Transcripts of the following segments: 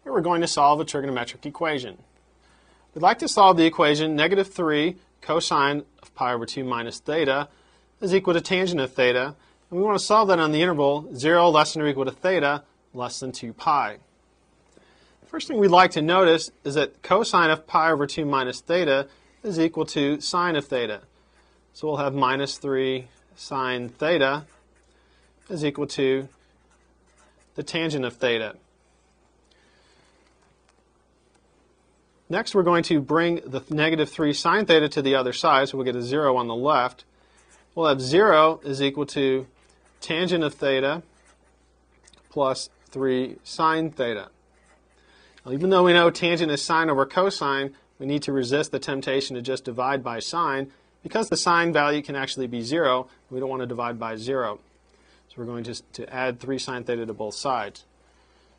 Here we're going to solve a trigonometric equation. We'd like to solve the equation negative 3 cosine of pi over 2 minus theta is equal to tangent of theta. And we want to solve that on the interval 0 less than or equal to theta less than 2 pi. The first thing we'd like to notice is that cosine of pi over 2 minus theta is equal to sine of theta. So we'll have minus 3 sine theta is equal to the tangent of theta. Next, we're going to bring the negative 3 sine theta to the other side, so we'll get a 0 on the left. We'll have 0 is equal to tangent of theta plus 3 sine theta. Now, even though we know tangent is sine over cosine, we need to resist the temptation to just divide by sine. Because the sine value can actually be 0, we don't want to divide by 0. So we're going to add 3 sine theta to both sides.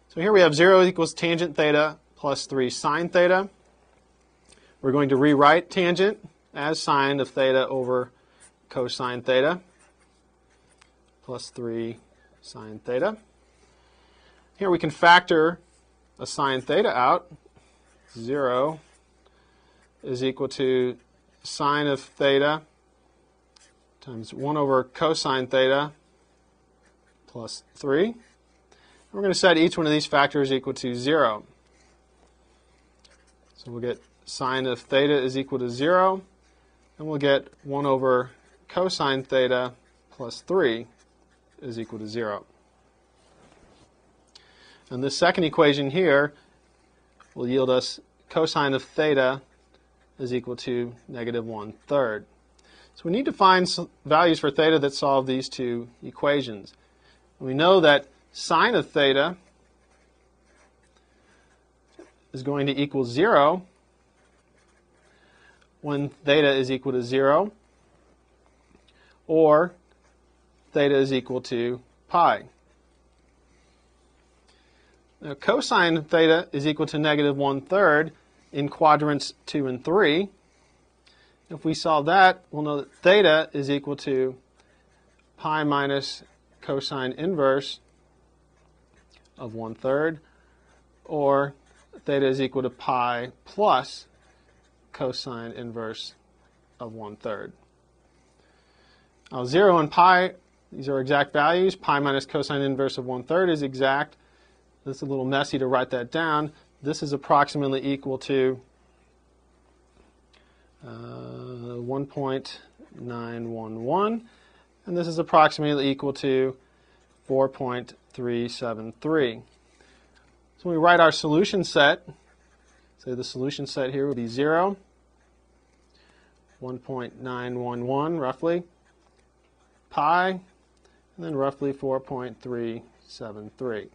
So here we have 0 equals tangent theta plus 3 sine theta. We're going to rewrite tangent as sine of theta over cosine theta plus 3 sine theta. Here we can factor a sine theta out. 0 is equal to sine of theta times 1 over cosine theta plus 3. We're going to set each one of these factors equal to 0. So we'll get sine of theta is equal to 0, and we'll get 1 over cosine theta plus 3 is equal to 0. And this second equation here will yield us cosine of theta is equal to negative 1/3. So we need to find values for theta that solve these two equations. We know that sine of theta is going to equal 0 when theta is equal to 0, or theta is equal to pi. Now, cosine of theta is equal to negative 1/3 in quadrants 2 and 3. If we solve that, we'll know that theta is equal to pi minus cosine inverse of 1/3, or theta is equal to pi plus cosine inverse of 1/3. Now 0 and pi, these are exact values. Pi minus cosine inverse of 1/3 is exact. It's a little messy to write that down. This is approximately equal to 1.911, and this is approximately equal to 4.373. So when we write our solution set, say the solution set here would be 0, 1.911 roughly, pi, and then roughly 4.373.